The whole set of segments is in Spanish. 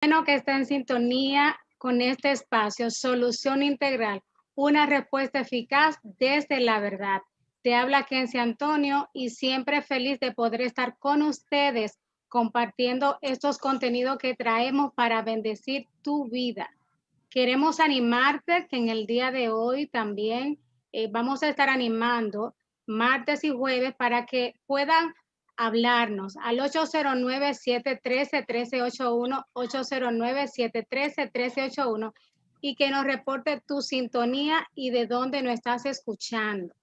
Bueno que está en sintonía con este espacio, Solución Integral, una respuesta eficaz desde la verdad. Te habla Kenzie Antonio y siempre feliz de poder estar con ustedes compartiendo estos contenidos que traemos para bendecir tu vida. Queremos animarte que en el día de hoy también vamos a estar animando martes y jueves para que puedan hablarnos al 809-713-1381, 809-713-1381 y que nos reporte tu sintonía y de dónde nos estás escuchando.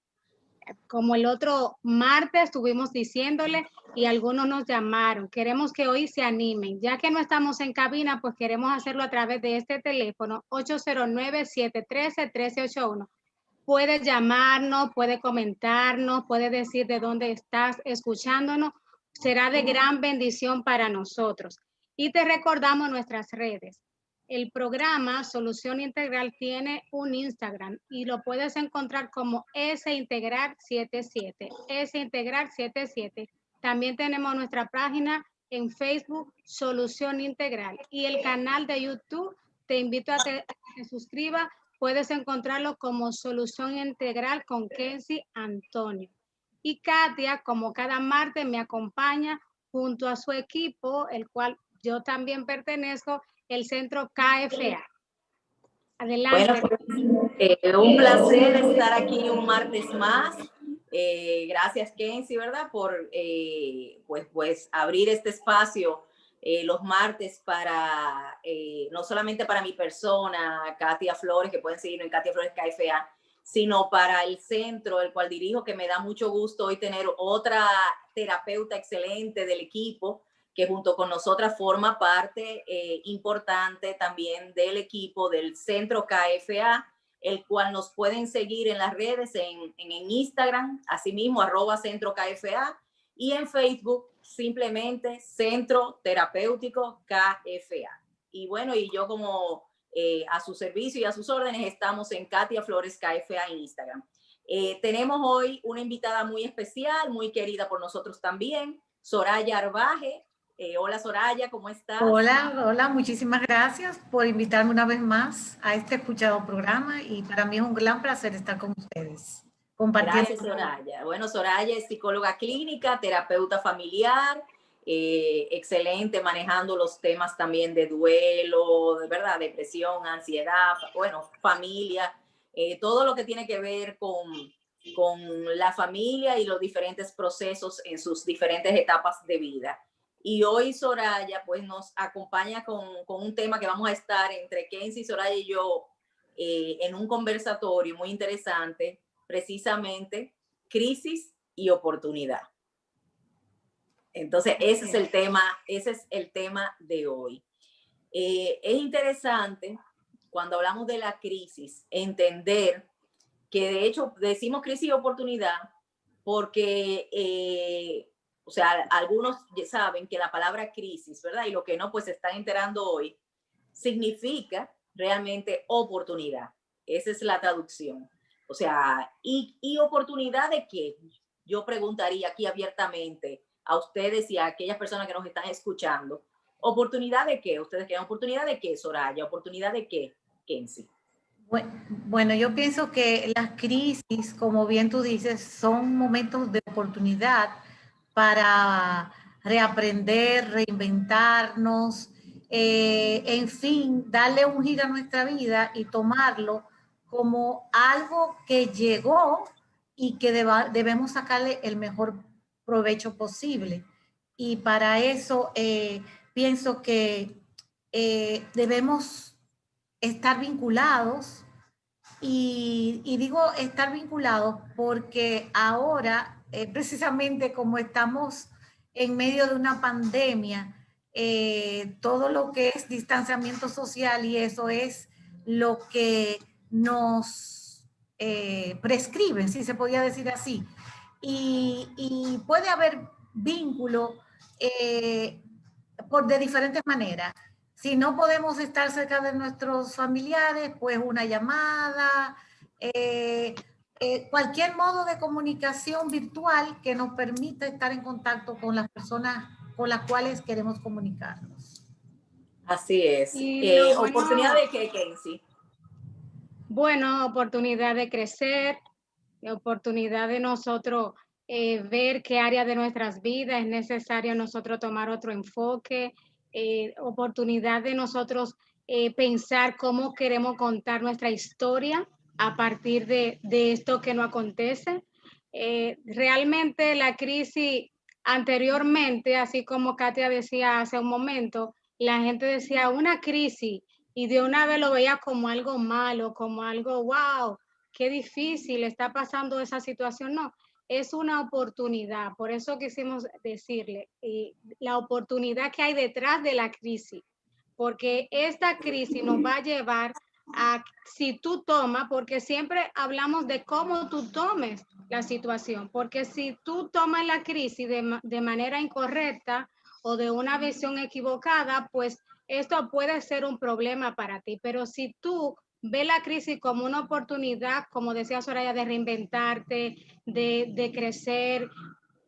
Como el otro martes estuvimos diciéndole y algunos nos llamaron. Queremos que hoy se animen. Ya que no estamos en cabina, pues queremos hacerlo a través de este teléfono 809-713-1381. Puede llamarnos, puede comentarnos, puede decir de dónde estás escuchándonos. Será de gran bendición para nosotros. Y te recordamos nuestras redes. El programa Solución Integral tiene un Instagram y lo puedes encontrar como Sintegral77, Sintegral77. También tenemos nuestra página en Facebook Solución Integral y el canal de YouTube. Te invito a que te suscribas. Puedes encontrarlo como Solución Integral con Kenzie Antonio. Y Katia, como cada martes, me acompaña junto a su equipo, el cual yo también pertenezco, el Centro KFA. Bueno, Adelante. pues, un placer estar aquí un martes más. Gracias, Kenzie, ¿verdad? Por pues abrir este espacio los martes para, no solamente para mi persona, Katia Flores, que pueden seguirme en Katia Flores KFA, sino para el centro, el cual dirijo, que me da mucho gusto hoy tener otra terapeuta excelente del equipo, que junto con nosotras forma parte importante también del equipo del Centro KFA, el cual nos pueden seguir en las redes, en Instagram, asimismo, @Centro KFA, y en Facebook, simplemente Centro Terapéutico KFA. Y bueno, y yo como a su servicio y a sus órdenes estamos en Katia Flores KFA en Instagram. Tenemos hoy una invitada muy especial, muy querida por nosotros también, Soraya Arbaje. Hola Soraya, ¿cómo estás? Hola, muchísimas gracias por invitarme una vez más a este escuchado programa y para mí es un gran placer estar con ustedes. Compartiendo. Gracias Soraya. Bueno, Soraya es psicóloga clínica, terapeuta familiar, excelente manejando los temas también de duelo, de verdad, depresión, ansiedad, bueno, familia, todo lo que tiene que ver con la familia y los diferentes procesos en sus diferentes etapas de vida. Y hoy Soraya pues nos acompaña con un tema que vamos a estar entre Kenzie, Soraya y yo en un conversatorio muy interesante, precisamente crisis y oportunidad. Entonces ese es el tema de hoy. Es interesante cuando hablamos de la crisis entender que de hecho decimos crisis y oportunidad porque o sea, algunos saben que la palabra crisis, ¿verdad? Y lo que no, pues se están enterando hoy, significa realmente oportunidad. Esa es la traducción. O sea, ¿y oportunidad de qué? Yo preguntaría aquí abiertamente a ustedes y a aquellas personas que nos están escuchando. ¿Oportunidad de qué? ¿Ustedes quieren oportunidad de qué, Soraya? ¿Oportunidad de qué, Kenzie? Bueno, yo pienso que las crisis, como bien tú dices, son momentos de oportunidad para reaprender, reinventarnos, en fin, darle un giro a nuestra vida y tomarlo como algo que llegó y que debemos sacarle el mejor provecho posible. Y para eso pienso que debemos estar vinculados y digo estar vinculados porque ahora, precisamente como estamos en medio de una pandemia, todo lo que es distanciamiento social y eso es lo que nos prescriben, si se podía decir así. Y puede haber vínculo de diferentes maneras. Si no podemos estar cerca de nuestros familiares, pues una llamada, cualquier modo de comunicación virtual que nos permita estar en contacto con las personas con las cuales queremos comunicarnos. Así es. Y lo bueno, ¿Oportunidad de qué, Kenzie? bueno, oportunidad de crecer, oportunidad de nosotros ver qué área de nuestras vidas es necesario nosotros tomar otro enfoque, oportunidad de nosotros pensar cómo queremos contar nuestra historia a partir de esto que nos acontece. Realmente la crisis anteriormente, así como Katia decía hace un momento, la gente decía una crisis y de una vez lo veía como algo malo, como algo, wow, qué difícil está pasando esa situación. No, es una oportunidad. Por eso quisimos decirle la oportunidad que hay detrás de la crisis, porque esta crisis nos va a llevar a, si tú tomas, porque siempre hablamos de cómo tú tomes la situación, porque si tú tomas la crisis de manera incorrecta o de una visión equivocada, pues esto puede ser un problema para ti, pero si tú ve la crisis como una oportunidad, como decía Soraya, de reinventarte, de crecer,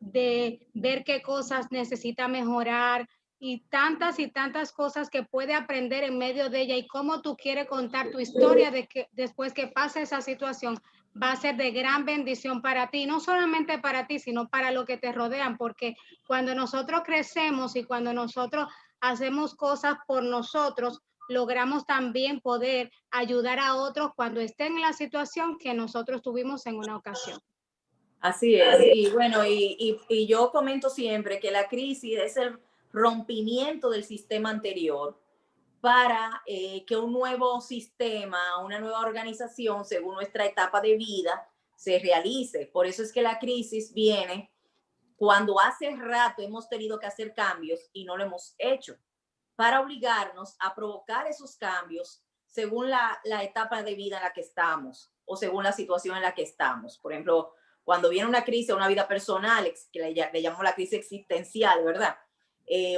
de ver qué cosas necesita mejorar y tantas cosas que puede aprender en medio de ella y cómo tú quieres contar tu historia de que después que pase esa situación va a ser de gran bendición para ti, no solamente para ti, sino para lo que te rodean, porque cuando nosotros crecemos y cuando nosotros hacemos cosas por nosotros, logramos también poder ayudar a otros cuando estén en la situación que nosotros tuvimos en una ocasión. Así es. Y bueno, y yo comento siempre que la crisis es el rompimiento del sistema anterior para que un nuevo sistema, una nueva organización, según nuestra etapa de vida, se realice. Por eso es que la crisis viene cuando hace rato hemos tenido que hacer cambios y no lo hemos hecho, para obligarnos a provocar esos cambios según la etapa de vida en la que estamos o según la situación en la que estamos. Por ejemplo, cuando viene una crisis, una vida personal, que le llamamos la crisis existencial, ¿verdad?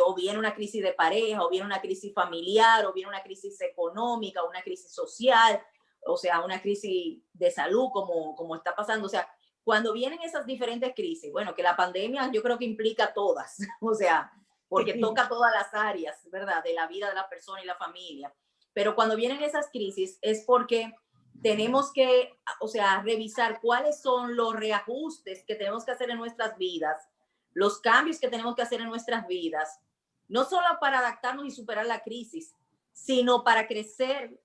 O viene una crisis de pareja, o viene una crisis familiar, o viene una crisis económica, una crisis social, o sea, una crisis de salud, como está pasando. O sea, cuando vienen esas diferentes crisis, bueno, que la pandemia yo creo que implica todas, o sea, porque toca todas las áreas, ¿verdad? De la vida de la persona y la familia. Pero cuando vienen esas crisis es porque tenemos que, o sea, revisar cuáles son los reajustes que tenemos que hacer en nuestras vidas, los cambios que tenemos que hacer en nuestras vidas, no solo para adaptarnos y superar la crisis, sino para crecer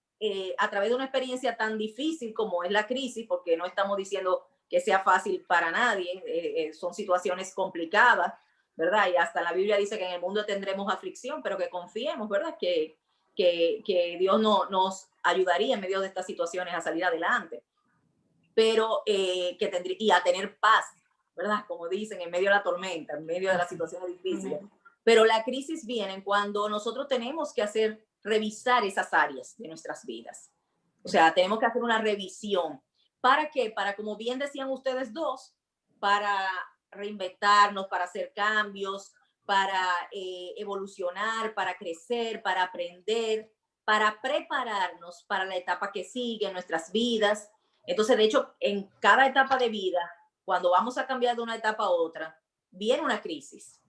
a través de una experiencia tan difícil como es la crisis, porque no estamos diciendo que sea fácil para nadie, son situaciones complicadas, ¿verdad? Y hasta la Biblia dice que en el mundo tendremos aflicción, pero que confiemos, ¿verdad? Que Dios nos ayudaría en medio de estas situaciones a salir adelante, pero y a tener paz, ¿verdad? Como dicen, en medio de la tormenta, en medio de las situaciones difíciles. Pero la crisis viene cuando nosotros tenemos que revisar esas áreas de nuestras vidas. O sea, tenemos que hacer una revisión. ¿Para qué? Para, como bien decían ustedes dos, para reinventarnos, para hacer cambios, para evolucionar, para crecer, para aprender, para prepararnos para la etapa que sigue en nuestras vidas. Entonces, de hecho, en cada etapa de vida, cuando vamos a cambiar de una etapa a otra, viene una crisis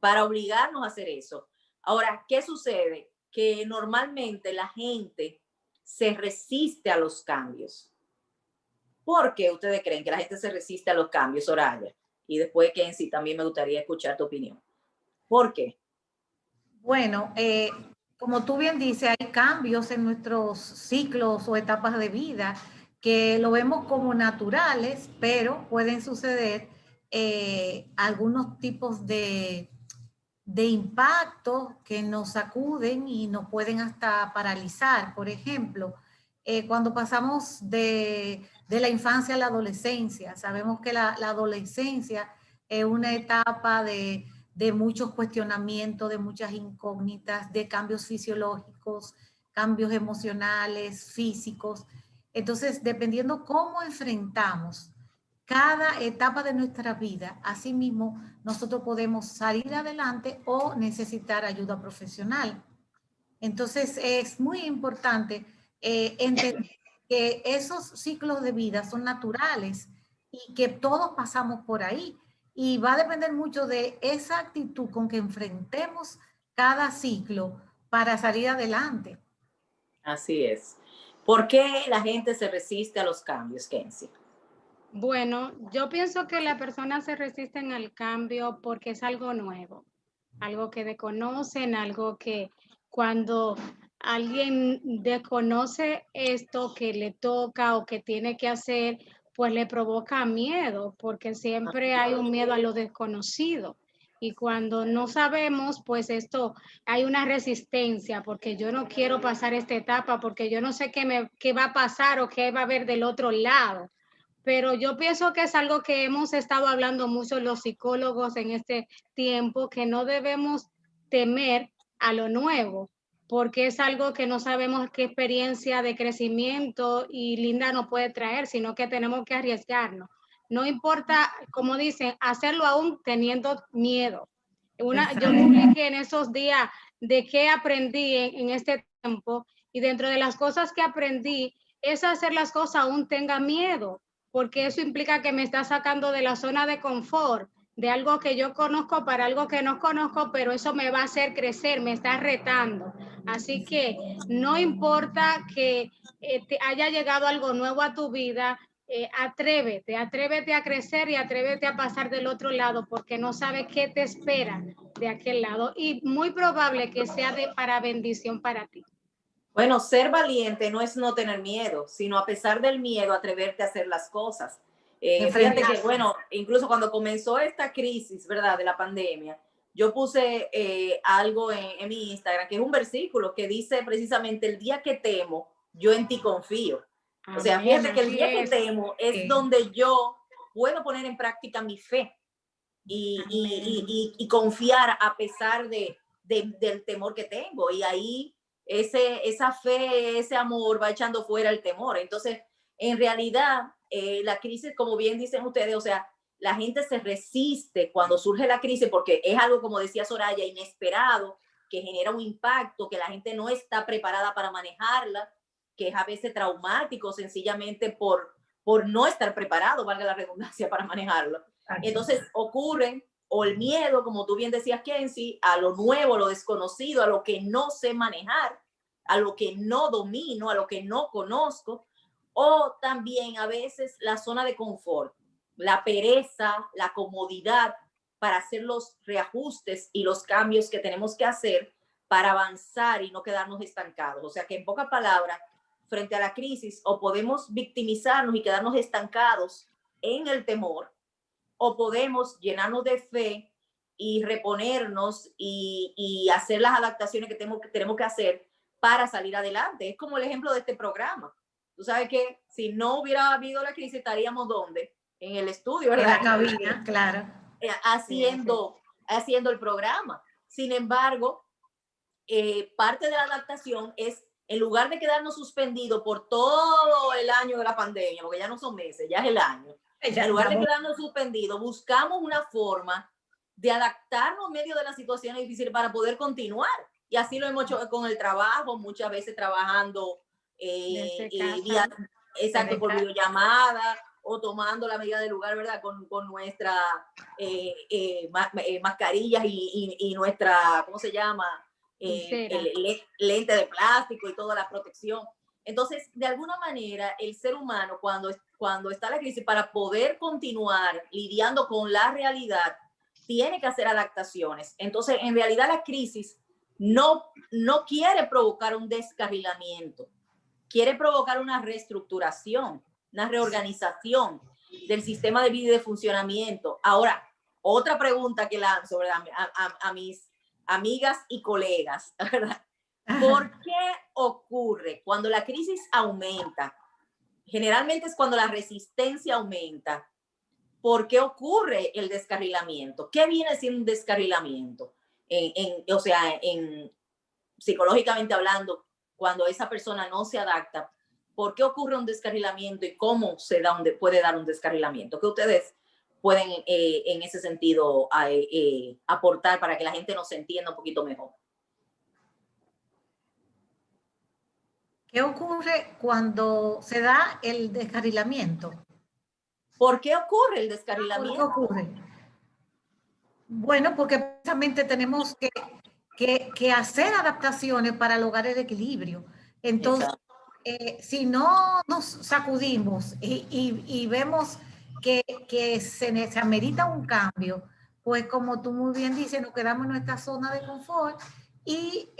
para obligarnos a hacer eso. Ahora, ¿qué sucede? Que normalmente la gente se resiste a los cambios. ¿Por qué ustedes creen que la gente se resiste a los cambios, Soraya? Y después, Kenzie, también me gustaría escuchar tu opinión. ¿Por qué? Bueno, como tú bien dices, hay cambios en nuestros ciclos o etapas de vida que lo vemos como naturales, pero pueden suceder algunos tipos de impactos que nos sacuden y nos pueden hasta paralizar. Por ejemplo, cuando pasamos de la infancia a la adolescencia, sabemos que la adolescencia es una etapa de muchos cuestionamientos, de muchas incógnitas, de cambios fisiológicos, cambios emocionales, físicos. Entonces, dependiendo cómo enfrentamos cada etapa de nuestra vida, asimismo, nosotros podemos salir adelante o necesitar ayuda profesional. Entonces, es muy importante entender que esos ciclos de vida son naturales y que todos pasamos por ahí. Y va a depender mucho de esa actitud con que enfrentemos cada ciclo para salir adelante. Así es. ¿Por qué la gente se resiste a los cambios, Kenzie? Bueno, yo pienso que las personas se resisten al cambio porque es algo nuevo, algo que desconocen, algo que cuando alguien desconoce esto que le toca o que tiene que hacer, pues le provoca miedo, porque siempre hay un miedo a lo desconocido. Y cuando no sabemos, pues esto, hay una resistencia, porque yo no quiero pasar esta etapa, porque yo no sé qué va a pasar o qué va a haber del otro lado. Pero yo pienso que es algo que hemos estado hablando mucho los psicólogos en este tiempo, que no debemos temer a lo nuevo, porque es algo que no sabemos qué experiencia de crecimiento y linda nos puede traer, sino que tenemos que arriesgarnos. No importa, como dicen, hacerlo aún teniendo miedo. Yo publiqué en esos días de qué aprendí en este tiempo, y dentro de las cosas que aprendí es hacer las cosas aún tenga miedo, porque eso implica que me está sacando de la zona de confort, de algo que yo conozco para algo que no conozco, pero eso me va a hacer crecer, me está retando. Así que no importa que te haya llegado algo nuevo a tu vida, atrévete a crecer y atrévete a pasar del otro lado, porque no sabes qué te espera de aquel lado, y muy probable que sea para bendición para ti. Bueno, ser valiente no es no tener miedo, sino a pesar del miedo, atreverte a hacer las cosas. Fíjate que, bueno, incluso cuando comenzó esta crisis, ¿verdad?, de la pandemia, yo puse algo en mi Instagram, que es un versículo que dice precisamente: el día que temo, yo en ti confío. O sea, fíjate que el día que temo es donde yo puedo poner en práctica mi fe y confiar a pesar del temor que tengo. Y ahí esa fe, ese amor va echando fuera el temor. Entonces, en realidad, la crisis, como bien dicen ustedes, o sea, la gente se resiste cuando surge la crisis porque es algo, como decía Soraya, inesperado, que genera un impacto, que la gente no está preparada para manejarla, que es a veces traumático sencillamente por no estar preparado, valga la redundancia, para manejarlo. Entonces ocurre, o el miedo, como tú bien decías, Kenzie, a lo nuevo, a lo desconocido, a lo que no sé manejar, a lo que no domino, a lo que no conozco, o también a veces la zona de confort, la pereza, la comodidad para hacer los reajustes y los cambios que tenemos que hacer para avanzar y no quedarnos estancados. O sea que, en pocas palabras, frente a la crisis, o podemos victimizarnos y quedarnos estancados en el temor, o podemos llenarnos de fe y reponernos y hacer las adaptaciones que tenemos que hacer para salir adelante. Es como el ejemplo de este programa. Tú sabes que si no hubiera habido la crisis, estaríamos ¿dónde? En el estudio, ¿verdad? En la cabina, claro. Haciendo el programa. Sin embargo, parte de la adaptación es, en lugar de quedarnos suspendidos por todo el año de la pandemia, porque ya no son meses, ya es el año, en lugar de quedarnos suspendidos, buscamos una forma de adaptarnos en medio de las situaciones difíciles para poder continuar. Y así lo hemos hecho con el trabajo, muchas veces trabajando por videollamada o tomando la medida del lugar, ¿verdad? Con nuestras mascarillas y nuestra, ¿cómo se llama? El lente de plástico y toda la protección. Entonces, de alguna manera, el ser humano, cuando está la crisis, para poder continuar lidiando con la realidad, tiene que hacer adaptaciones. Entonces, en realidad, la crisis no quiere provocar un descarrilamiento, quiere provocar una reestructuración, una reorganización del sistema de vida y de funcionamiento. Ahora, otra pregunta que lanzo, ¿verdad?, a mis amigas y colegas, ¿verdad? ¿Por qué ocurre cuando la crisis aumenta? Generalmente es cuando la resistencia aumenta. ¿Por qué ocurre el descarrilamiento? ¿Qué viene siendo un descarrilamiento? O sea, psicológicamente hablando, cuando esa persona no se adapta, ¿por qué ocurre un descarrilamiento y cómo puede dar un descarrilamiento? ¿Qué ustedes pueden en ese sentido aportar para que la gente nos entienda un poquito mejor? ¿Qué ocurre cuando se da el descarrilamiento? ¿Por qué ocurre el descarrilamiento? ¿Por qué ocurre? Bueno, porque precisamente tenemos que que hacer adaptaciones para lograr el equilibrio. Entonces, si no nos sacudimos y vemos que se amerita un cambio, pues como tú muy bien dices, nos quedamos en nuestra zona de confort y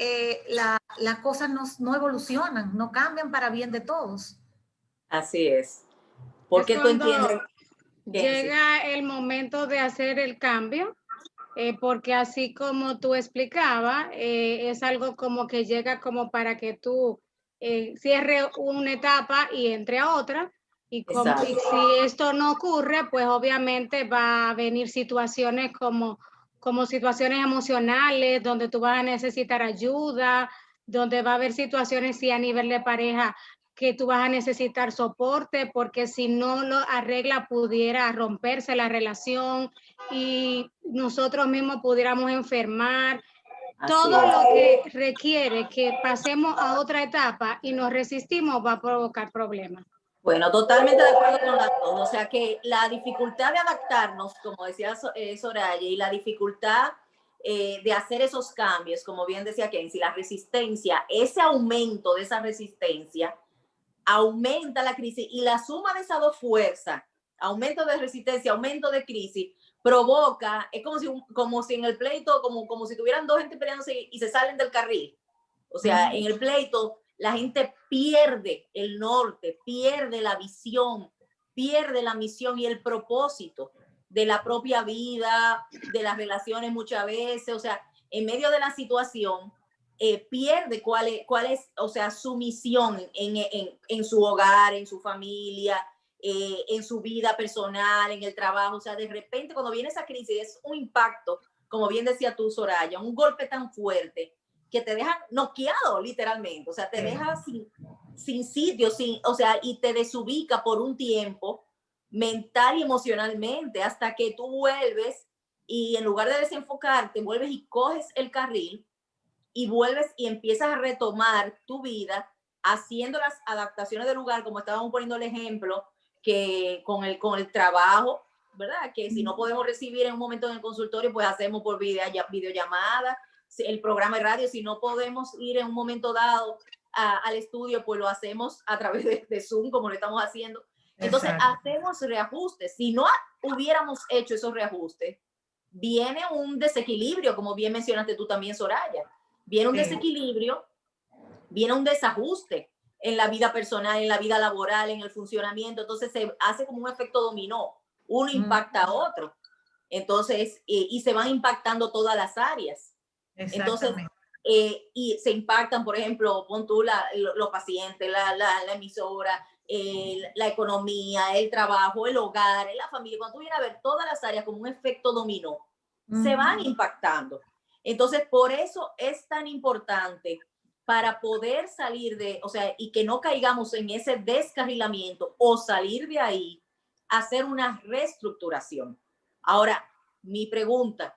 las cosas no evolucionan, no cambian para bien de todos. Así es. Porque tú entiendes que llega el momento de hacer el cambio, porque así como tú explicabas, es algo como que llega como para que tú cierres una etapa y entre a otra. Y si esto no ocurre, pues obviamente va a venir situaciones como situaciones emocionales, donde tú vas a necesitar ayuda, donde va a haber situaciones, sí, a nivel de pareja, que tú vas a necesitar soporte, porque si no lo arregla pudiera romperse la relación y nosotros mismos pudiéramos enfermar. Todo lo que requiere que pasemos a otra etapa y nos resistimos va a provocar problemas. Bueno, totalmente de acuerdo con las dos. O sea que la dificultad de adaptarnos, como decía Soraya, y la dificultad de hacer esos cambios, como bien decía Kenzie, la resistencia, ese aumento de esa resistencia aumenta la crisis, y la suma de esas dos fuerzas, aumento de resistencia, aumento de crisis, provoca, es como si en el pleito, como si tuvieran dos gente peleándose y se salen del carril. O sea, en el pleito la gente pierde el norte, pierde la visión, pierde la misión y el propósito de la propia vida, de las relaciones muchas veces. O sea, en medio de la situación, pierde cuál es, o sea, su misión en su hogar, en su familia, en su vida personal, en el trabajo. O sea, de repente cuando viene esa crisis es un impacto, como bien decía tú, Soraya, un golpe tan fuerte que te deja noqueado literalmente. O sea, te deja sin sitio, o sea, y te desubica por un tiempo mental y emocionalmente, hasta que tú vuelves y en lugar de desenfocarte, vuelves y coges el carril y vuelves y empiezas a retomar tu vida haciendo las adaptaciones del lugar, como estábamos poniendo el ejemplo, que con el trabajo, ¿verdad? Que si no podemos recibir en un momento en el consultorio, pues hacemos por videollamada, el programa de radio. Si no podemos ir en un momento dado al estudio, pues lo hacemos a través de Zoom, como lo estamos haciendo. Entonces, hacemos reajustes. Si no hubiéramos hecho esos reajustes, viene un desequilibrio, como bien mencionaste tú también, Soraya. Viene un desequilibrio, viene un desajuste en la vida personal, en la vida laboral, en el funcionamiento. Entonces se hace como un efecto dominó. Uno impacta a otro. Entonces, y se van impactando todas las áreas. Entonces, y se impactan, por ejemplo, pon tú los pacientes, la emisora, la economía, el trabajo, el hogar, la familia. Cuando tú vienes a ver todas las áreas como un efecto dominó, se van impactando. Entonces, por eso es tan importante, para poder salir o sea, y que no caigamos en ese descarrilamiento o salir de ahí, hacer una reestructuración. Ahora, mi pregunta,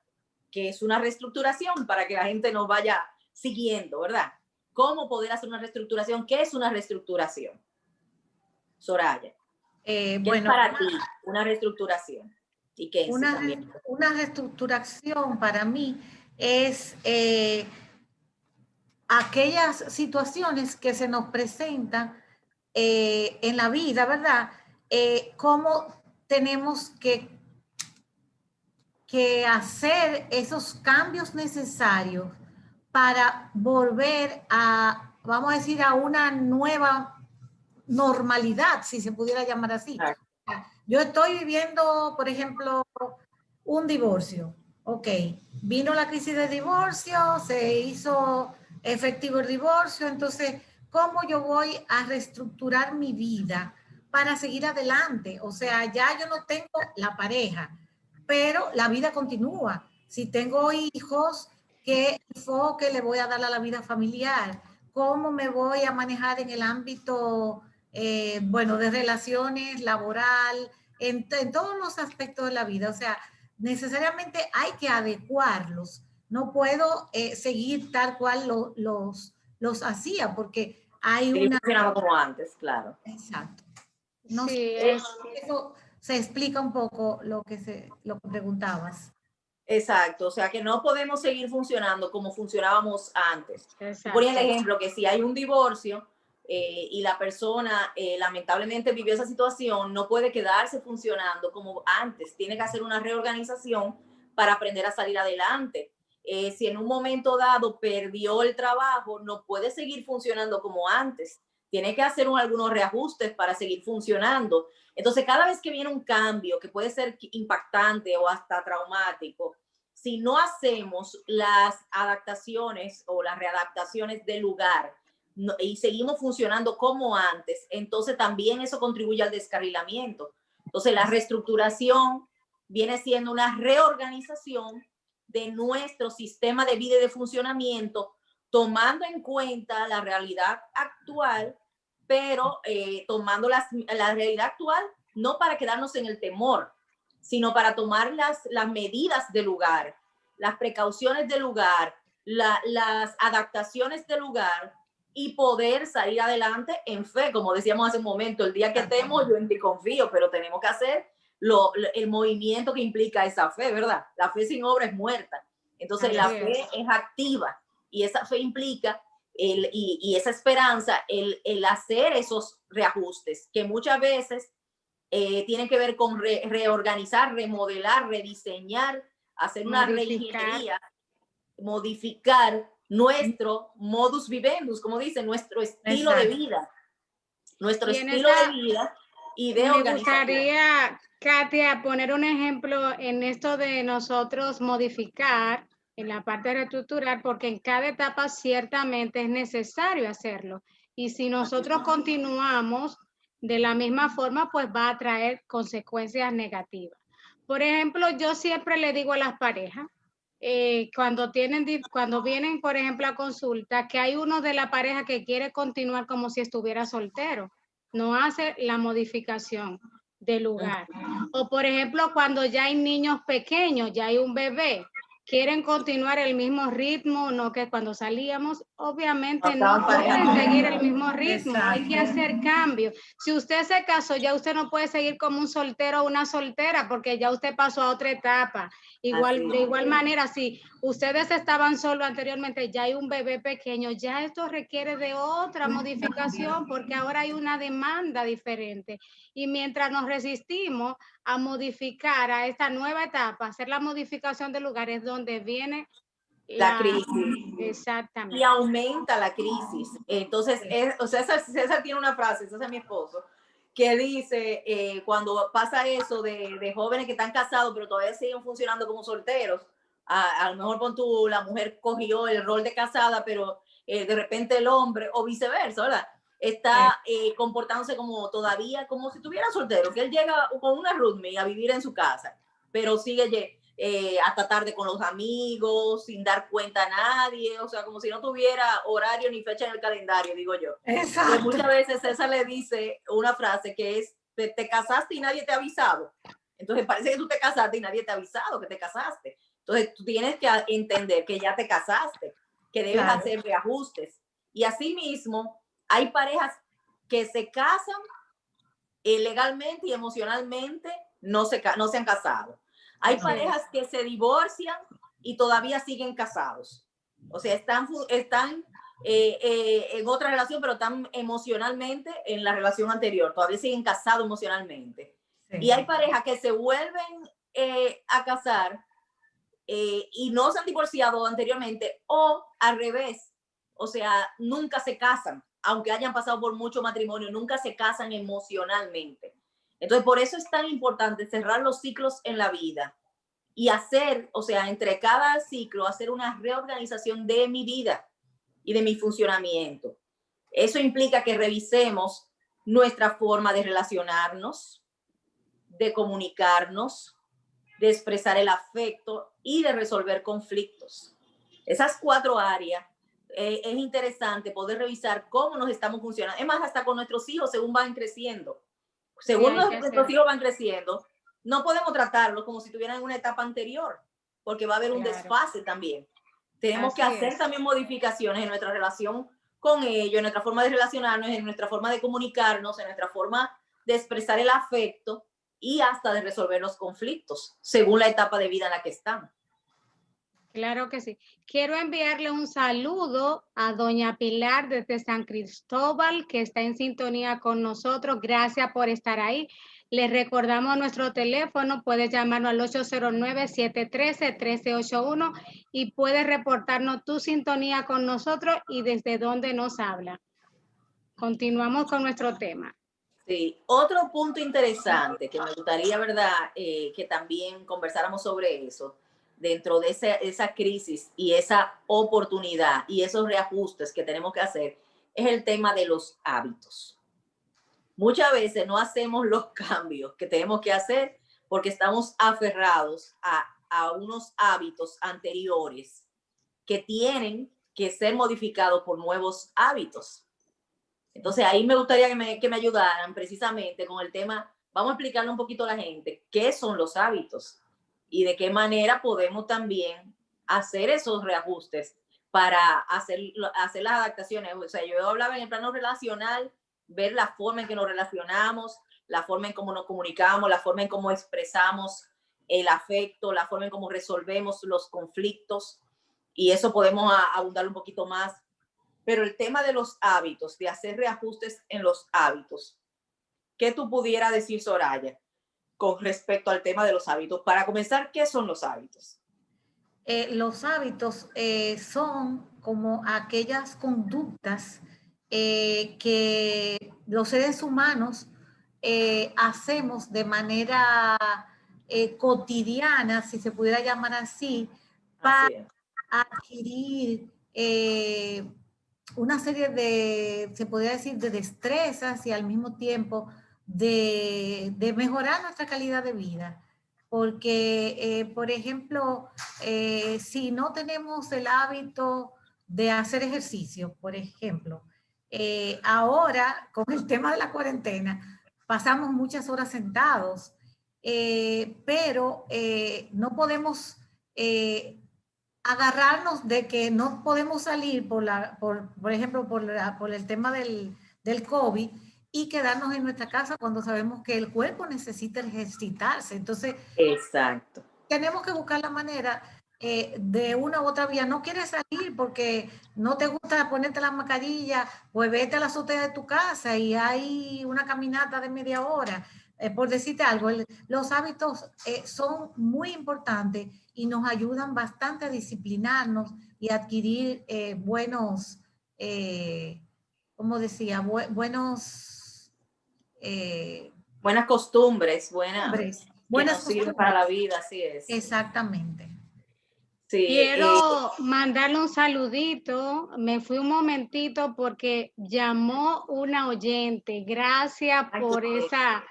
¿qué es una reestructuración? Para que la gente nos vaya siguiendo, ¿verdad? ¿Cómo poder hacer una reestructuración? ¿Qué es una reestructuración? Soraya, ¿qué es para ti una reestructuración? Y qué es una reestructuración para mí es aquellas situaciones que se nos presentan en la vida, ¿verdad? Cómo tenemos que hacer esos cambios necesarios para volver a, vamos a decir, a una nueva normalidad, si se pudiera llamar así. Yo estoy viviendo, por ejemplo, un divorcio. Ok, vino la crisis de divorcio, se hizo efectivo el divorcio, entonces, ¿cómo yo voy a reestructurar mi vida para seguir adelante? O sea, ya yo no tengo la pareja, pero la vida continúa. Si tengo hijos, ¿qué enfoque le voy a dar a la vida familiar? ¿Cómo me voy a manejar en el ámbito, bueno, de relaciones, laboral, en todos los aspectos de la vida? O sea, necesariamente hay que adecuarlos. No puedo seguir tal cual los hacía, porque hay una... funcionaba como antes, claro. Exacto. No Sí, sé, eso se explica un poco lo que preguntabas. Exacto, o sea que no podemos seguir funcionando como funcionábamos antes. Ponía el Exacto. ejemplo que si hay un divorcio y la persona lamentablemente vivió esa situación, no puede quedarse funcionando como antes, tiene que hacer una reorganización para aprender a salir adelante. Si en un momento dado perdió el trabajo, no puede seguir funcionando como antes, tiene que hacer algunos reajustes para seguir funcionando. Entonces, cada vez que viene un cambio que puede ser impactante o hasta traumático, si no hacemos las adaptaciones o las readaptaciones del lugar y seguimos funcionando como antes, entonces también eso contribuye al descarrilamiento. Entonces, la reestructuración viene siendo una reorganización de nuestro sistema de vida y de funcionamiento, tomando en cuenta la realidad actual, pero tomando la realidad actual no para quedarnos en el temor, sino para tomar las medidas del lugar, las precauciones del lugar, las adaptaciones del lugar y poder salir adelante en fe. Como decíamos hace un momento, el día que temo, yo en ti confío, pero tenemos que hacer el movimiento que implica esa fe, ¿verdad? La fe sin obra es muerta. Entonces, así la fe es activa y esa fe implica y esa esperanza, el hacer esos reajustes que muchas veces tienen que ver con reorganizar, remodelar, rediseñar, hacer una reingeniería, modificar nuestro modus vivendus, como dice, nuestro estilo de vida, nuestro estilo de vida y de organización. Me gustaría, Katia, poner un ejemplo en esto de nosotros modificar en la parte de reestructurar, porque en cada etapa ciertamente es necesario hacerlo. Y si nosotros continuamos de la misma forma, pues va a traer consecuencias negativas. Por ejemplo, yo siempre le digo a las parejas, cuando vienen, por ejemplo, a consulta, que hay uno de la pareja que quiere continuar como si estuviera soltero, no hace la modificación del lugar. O, por ejemplo, cuando ya hay niños pequeños, ya hay un bebé, quieren continuar el mismo ritmo, no que cuando salíamos, obviamente no pueden seguir el mismo ritmo, hay que hacer cambios. Si usted se casó, ya usted no puede seguir como un soltero o una soltera, porque ya usted pasó a otra etapa. Igual, de igual manera, si ustedes estaban solos anteriormente, ya hay un bebé pequeño, ya esto requiere de otra modificación, porque ahora hay una demanda diferente. Y mientras nos resistimos a modificar a esta nueva etapa, hacer la modificación de lugares donde viene la crisis. Exactamente. Y aumenta la crisis. Entonces, o sea, César tiene una frase, César es mi esposo, que dice, cuando pasa eso de jóvenes que están casados, pero todavía siguen funcionando como solteros, a lo mejor con la mujer cogió el rol de casada, pero de repente el hombre, o viceversa, ¿verdad? Está comportándose como todavía, como si estuviera soltero, que él llega con una roomie a vivir en su casa, pero sigue hasta tarde con los amigos, sin dar cuenta a nadie, o sea, como si no tuviera horario ni fecha en el calendario, digo yo. Exacto. Pues muchas veces César le dice una frase que es, te casaste y nadie te ha avisado. Entonces parece que tú te casaste y nadie te ha avisado que te casaste. Entonces tú tienes que entender que ya te casaste, que debes hacer reajustes. Y asimismo, hay parejas que se casan legalmente y emocionalmente no se han casado. Hay parejas que se divorcian y todavía siguen casados. O sea, están en otra relación, pero están emocionalmente en la relación anterior. Todavía siguen casados emocionalmente. Sí. Y hay parejas que se vuelven a casar y no se han divorciado anteriormente o al revés. O sea, nunca se casan, aunque hayan pasado por mucho matrimonio, nunca se casan emocionalmente. Entonces, por eso es tan importante cerrar los ciclos en la vida y hacer, o sea, entre cada ciclo, hacer una reorganización de mi vida y de mi funcionamiento. Eso implica que revisemos nuestra forma de relacionarnos, de comunicarnos, de expresar el afecto y de resolver conflictos. Esas 4 áreas es interesante poder revisar cómo nos estamos funcionando. Es más, hasta con nuestros hijos según van creciendo. Según nuestros hijos van creciendo, no podemos tratarlos como si estuvieran en una etapa anterior, porque va a haber un desfase también. Tenemos que hacer también modificaciones en nuestra relación con ellos, en nuestra forma de relacionarnos, en nuestra forma de comunicarnos, en nuestra forma de expresar el afecto y hasta de resolver los conflictos, según la etapa de vida en la que estamos. Claro que sí. Quiero enviarle un saludo a doña Pilar desde San Cristóbal, que está en sintonía con nosotros. Gracias por estar ahí. Les recordamos nuestro teléfono. Puedes llamarnos al 809-713-1381 y puedes reportarnos tu sintonía con nosotros y desde dónde nos habla. Continuamos con nuestro tema. Sí, otro punto interesante que me gustaría, ¿verdad? Que también conversáramos sobre eso, dentro de esa crisis y esa oportunidad y esos reajustes que tenemos que hacer, es el tema de los hábitos. Muchas veces no hacemos los cambios que tenemos que hacer porque estamos aferrados a unos hábitos anteriores que tienen que ser modificados por nuevos hábitos. Entonces ahí me gustaría que me ayudaran precisamente con el tema. Vamos a explicarle un poquito a la gente qué son los hábitos y de qué manera podemos también hacer esos reajustes para hacer las adaptaciones. O sea, yo hablaba en el plano relacional, ver la forma en que nos relacionamos, la forma en cómo nos comunicamos, la forma en cómo expresamos el afecto, la forma en cómo resolvemos los conflictos, y eso podemos abundar un poquito más. Pero el tema de los hábitos, de hacer reajustes en los hábitos, ¿qué tú pudieras decir, Soraya, con respecto al tema de los hábitos? Para comenzar, ¿qué son los hábitos? Los hábitos son como aquellas conductas que los seres humanos hacemos de manera cotidiana, si se pudiera llamar así, para adquirir una serie de, se podría decir, de destrezas y al mismo tiempo de mejorar nuestra calidad de vida. Porque, por ejemplo, si no tenemos el hábito de hacer ejercicio, por ejemplo, ahora con el tema de la cuarentena, pasamos muchas horas sentados, pero no podemos agarrarnos de que no podemos salir por ejemplo, por el tema del COVID y quedarnos en nuestra casa cuando sabemos que el cuerpo necesita ejercitarse. Entonces, exacto, tenemos que buscar la manera de una u otra vía. No quieres salir porque no te gusta ponerte la mascarilla, pues vete a la azotea de tu casa y hay una caminata de media hora. Por decirte algo, los hábitos son muy importantes y nos ayudan bastante a disciplinarnos y a adquirir buenos, como decía, buenos... buenas costumbres, que nos sirven para la vida, así es. Exactamente. Sí, quiero mandarle un saludito. Me fui un momentito porque llamó una oyente. Gracias por esa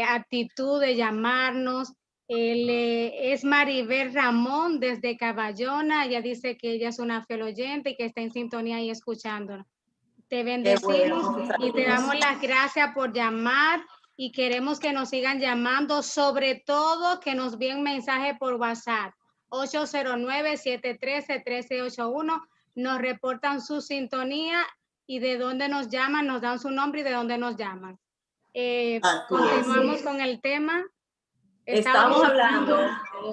actitud de llamarnos. Es Maribel Ramón desde Caballona. Ella dice que ella es una fiel oyente y que está en sintonía y escuchándonos. Te bendecimos y te damos las gracias por llamar y queremos que nos sigan llamando, sobre todo que nos envíen mensaje por WhatsApp. 809-713-1381. Nos reportan su sintonía y de dónde nos llaman, nos dan su nombre y de dónde nos llaman. Continuamos con el tema. Estamos hablando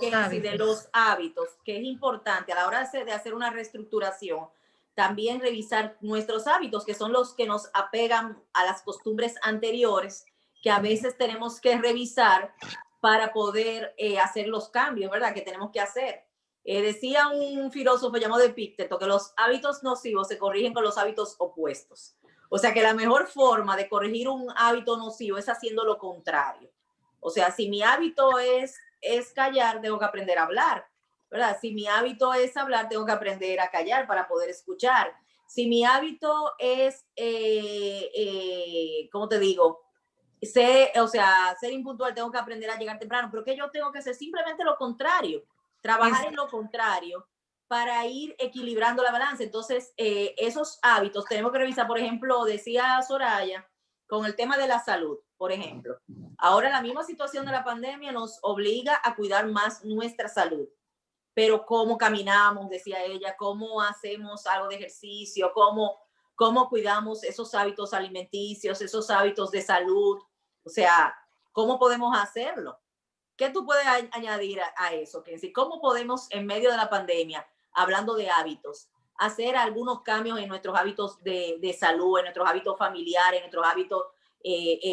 de los hábitos, que es importante a la hora de hacer una reestructuración. También revisar nuestros hábitos, que son los que nos apegan a las costumbres anteriores, que a veces tenemos que revisar para poder hacer los cambios, ¿verdad? Que tenemos que hacer. Decía un filósofo llamado Epicteto que los hábitos nocivos se corrigen con los hábitos opuestos. O sea que la mejor forma de corregir un hábito nocivo es haciendo lo contrario. O sea, si mi hábito es callar, tengo que aprender a hablar, ¿verdad? Si mi hábito es hablar, tengo que aprender a callar para poder escuchar. Si mi hábito es, ¿cómo te digo? Ser impuntual, tengo que aprender a llegar temprano. Pero que yo tengo que hacer simplemente lo contrario, trabajar en lo contrario para ir equilibrando la balanza. Entonces, esos hábitos tenemos que revisar. Por ejemplo, decía Soraya, con el tema de la salud, por ejemplo. Ahora la misma situación de la pandemia nos obliga a cuidar más nuestra salud. Pero cómo caminamos, decía ella, cómo hacemos algo de ejercicio, cómo cuidamos esos hábitos alimenticios, esos hábitos de salud. O sea, ¿cómo podemos hacerlo? ¿Qué tú puedes añadir a eso, Kenzie? ¿Cómo podemos, en medio de la pandemia, hablando de hábitos, hacer algunos cambios en nuestros hábitos de salud, en nuestros hábitos familiares, en nuestros hábitos,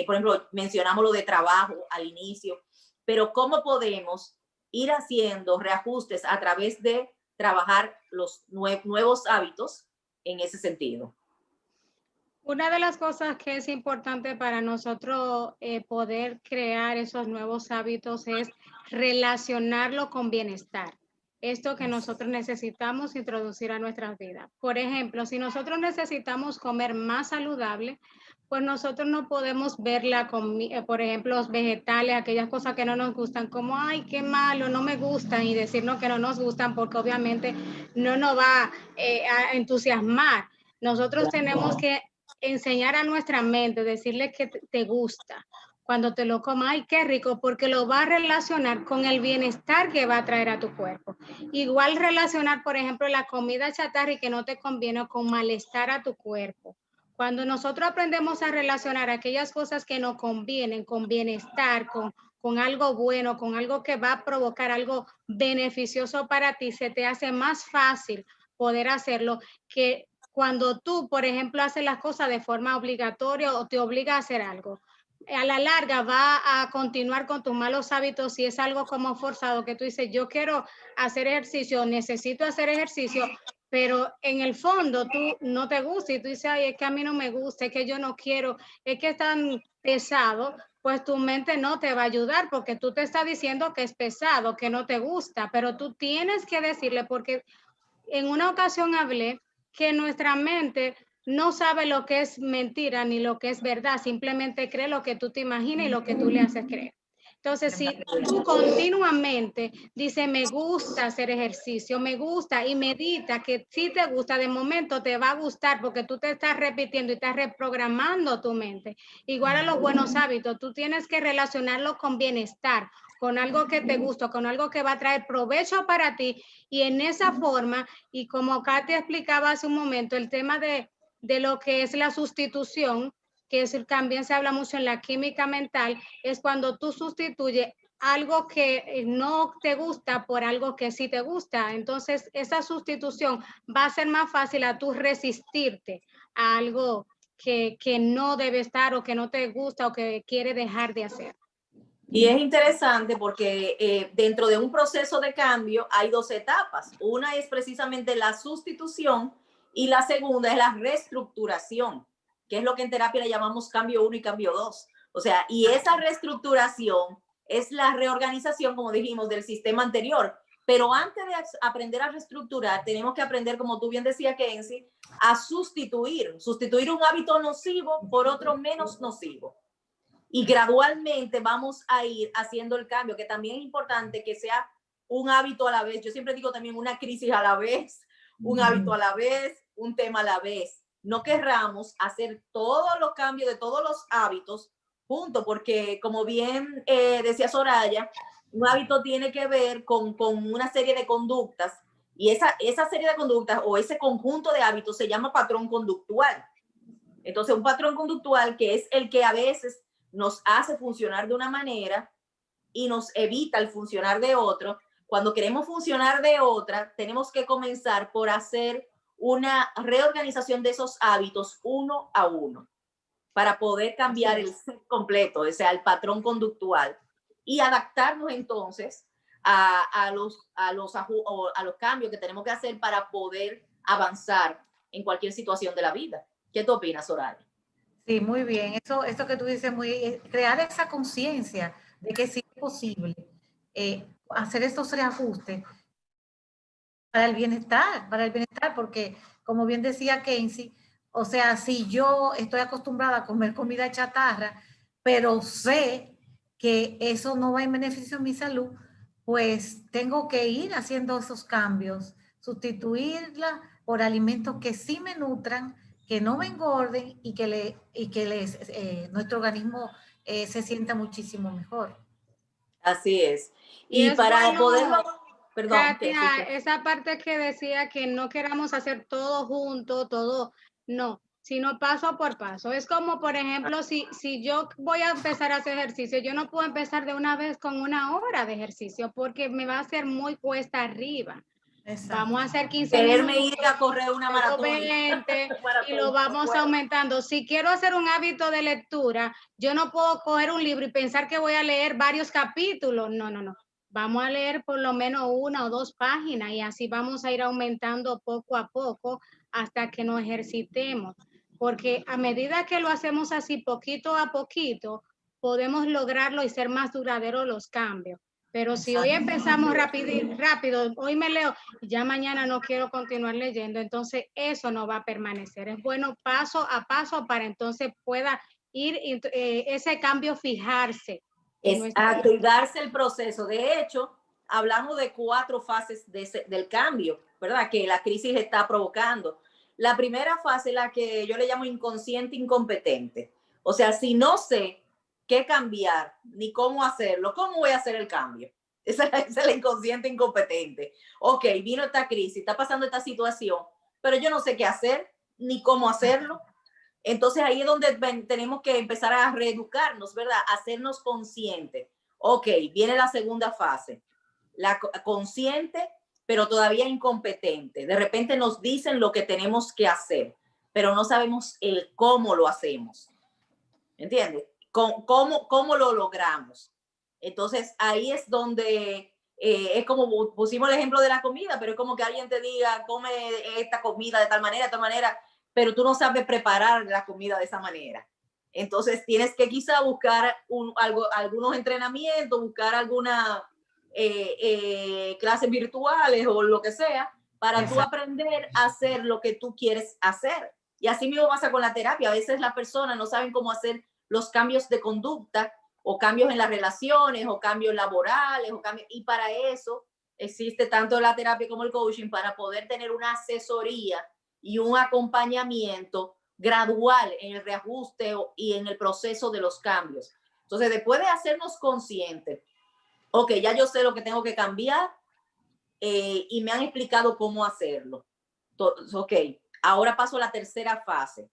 por ejemplo, mencionamos lo de trabajo al inicio, pero cómo podemos ir haciendo reajustes a través de trabajar los nuevos hábitos en ese sentido? Una de las cosas que es importante para nosotros poder crear esos nuevos hábitos es relacionarlo con bienestar. Esto que nosotros necesitamos introducir a nuestras vidas. Por ejemplo, si nosotros necesitamos comer más saludable, pues nosotros no podemos ver por ejemplo, los vegetales, aquellas cosas que no nos gustan, como, ay, qué malo, no me gustan, y decirnos que no nos gustan porque obviamente no nos va a entusiasmar. Nosotros tenemos que enseñar a nuestra mente, decirle que te gusta. Cuando te lo comas, ay, qué rico, porque lo va a relacionar con el bienestar que va a traer a tu cuerpo. Igual relacionar, por ejemplo, la comida chatarra y que no te conviene con malestar a tu cuerpo. Cuando nosotros aprendemos a relacionar aquellas cosas que nos convienen con bienestar, con algo bueno, con algo que va a provocar algo beneficioso para ti, se te hace más fácil poder hacerlo que cuando tú, por ejemplo, haces las cosas de forma obligatoria o te obliga a hacer algo. A la larga va a continuar con tus malos hábitos si es algo como forzado, que tú dices, yo quiero hacer ejercicio, necesito hacer ejercicio, pero en el fondo tú no te gusta y tú dices, ay, es que a mí no me gusta, es que yo no quiero, es que es tan pesado, pues tu mente no te va a ayudar porque tú te estás diciendo que es pesado, que no te gusta, pero tú tienes que decirle, porque en una ocasión hablé que nuestra mente no sabe lo que es mentira ni lo que es verdad, simplemente cree lo que tú te imaginas y lo que tú le haces creer. Entonces, si tú continuamente dices, me gusta hacer ejercicio, me gusta y medita que si te gusta, de momento te va a gustar porque tú te estás repitiendo y estás reprogramando tu mente. Igual a los buenos hábitos, tú tienes que relacionarlo con bienestar, con algo que te gusta, con algo que va a traer provecho para ti y en esa forma, y como Katy explicaba hace un momento, el tema de lo que es la sustitución, que es, también se habla mucho en la química mental, es cuando tú sustituyes algo que no te gusta por algo que sí te gusta. Entonces, esa sustitución va a ser más fácil a tú resistirte a algo que no debe estar o que no te gusta o que quiere dejar de hacer. Y es interesante porque dentro de un proceso de cambio hay dos etapas. Una es precisamente la sustitución y la segunda es la reestructuración, que es lo que en terapia le llamamos cambio 1 y cambio 2. O sea, y esa reestructuración es la reorganización, como dijimos, del sistema anterior. Pero antes de aprender a reestructurar, tenemos que aprender, como tú bien decías, Kenzie, a sustituir un hábito nocivo por otro menos nocivo. Y gradualmente vamos a ir haciendo el cambio, que también es importante que sea un hábito a la vez. Yo siempre digo también una crisis a la vez, un hábito a la vez, un tema a la vez. No querramos hacer todos los cambios de todos los hábitos juntos, porque como bien decía Soraya, un hábito tiene que ver con una serie de conductas y esa serie de conductas o ese conjunto de hábitos se llama patrón conductual. Entonces, un patrón conductual que es el que a veces nos hace funcionar de una manera y nos evita el funcionar de otro. Cuando queremos funcionar de otra, tenemos que comenzar por hacer una reorganización de esos hábitos uno a uno para poder cambiar el set completo, o sea, el patrón conductual y adaptarnos entonces a los cambios que tenemos que hacer para poder avanzar en cualquier situación de la vida. ¿Qué tú opinas, Soraya? Sí, muy bien. Eso que tú dices, crear esa conciencia de que sí es posible hacer estos reajustes para el bienestar, porque como bien decía Kenzie, o sea, si yo estoy acostumbrada a comer comida chatarra, pero sé que eso no va en beneficio de mi salud, pues tengo que ir haciendo esos cambios, sustituirla por alimentos que sí me nutran, que no me engorden y que nuestro organismo se sienta muchísimo mejor. Así es. Y para bueno, poderlo, perdón. Katia, esa parte que decía que no queramos hacer todo junto, todo, no. sino paso por paso. Es como, por ejemplo, si yo voy a empezar a hacer ejercicio, yo no puedo empezar de una vez con 1 hora de ejercicio porque me va a hacer muy cuesta arriba. Exacto. Vamos a hacer 15 Quererme minutos, ir a correr una luego maratón. 20 y lo vamos aumentando. Si quiero hacer un hábito de lectura, yo no puedo coger un libro y pensar que voy a leer varios capítulos. No, no, no. Vamos a leer por lo menos 1 o 2 páginas y así vamos a ir aumentando poco a poco hasta que nos ejercitemos. Porque a medida que lo hacemos así poquito a poquito, podemos lograrlo y ser más duraderos los cambios. Pero si hoy empezamos rápido, hoy me leo y ya mañana no quiero continuar leyendo, entonces eso no va a permanecer. Es bueno paso a paso para entonces pueda ir ese cambio fijarse. Exacto, y darse el proceso. De hecho, hablamos de 4 fases del cambio, ¿verdad? Que la crisis está provocando. La primera fase es la que yo le llamo inconsciente incompetente. O sea, si no sé qué cambiar ni cómo hacerlo, ¿cómo voy a hacer el cambio? Esa es la inconsciente incompetente. Ok, vino esta crisis, está pasando esta situación, pero yo no sé qué hacer ni cómo hacerlo. Entonces ahí es donde tenemos que empezar a reeducarnos, ¿verdad? Hacernos conscientes. Ok, viene la segunda fase, la consciente, pero todavía incompetente. De repente nos dicen lo que tenemos que hacer, pero no sabemos el cómo lo hacemos. ¿Entiendes? ¿Cómo lo logramos? Entonces ahí es donde es como pusimos el ejemplo de la comida, pero es como que alguien te diga, come esta comida de tal manera, pero tú no sabes preparar la comida de esa manera. Entonces tienes que quizá buscar algunos entrenamientos, buscar alguna clases virtuales o lo que sea, para tú aprender a hacer lo que tú quieres hacer. Y así mismo pasa con la terapia. A veces las personas no saben cómo hacer los cambios de conducta o cambios en las relaciones o cambios laborales y para eso existe tanto la terapia como el coaching, para poder tener una asesoría y un acompañamiento gradual en el reajuste y en el proceso de los cambios. Entonces, después de hacernos conscientes, ok, ya yo sé lo que tengo que cambiar y me han explicado cómo hacerlo. Entonces, ok, ahora paso a la tercera fase,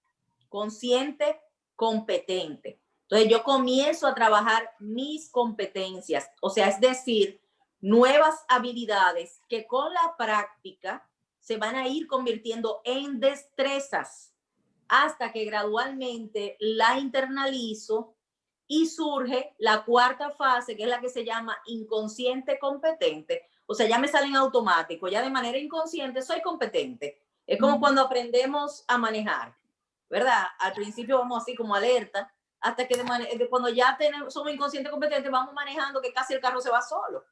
consciente, competente. Entonces, yo comienzo a trabajar mis competencias, o sea, es decir, nuevas habilidades que con la práctica se van a ir convirtiendo en destrezas hasta que gradualmente la internalizo y surge la cuarta fase, que es la que se llama inconsciente competente. O sea, ya me salen automático, ya de manera inconsciente soy competente. Es como cuando aprendemos a manejar, ¿verdad? Al principio vamos así como alerta, hasta que cuando ya somos inconscientes competentes, vamos manejando que casi el carro se va solo.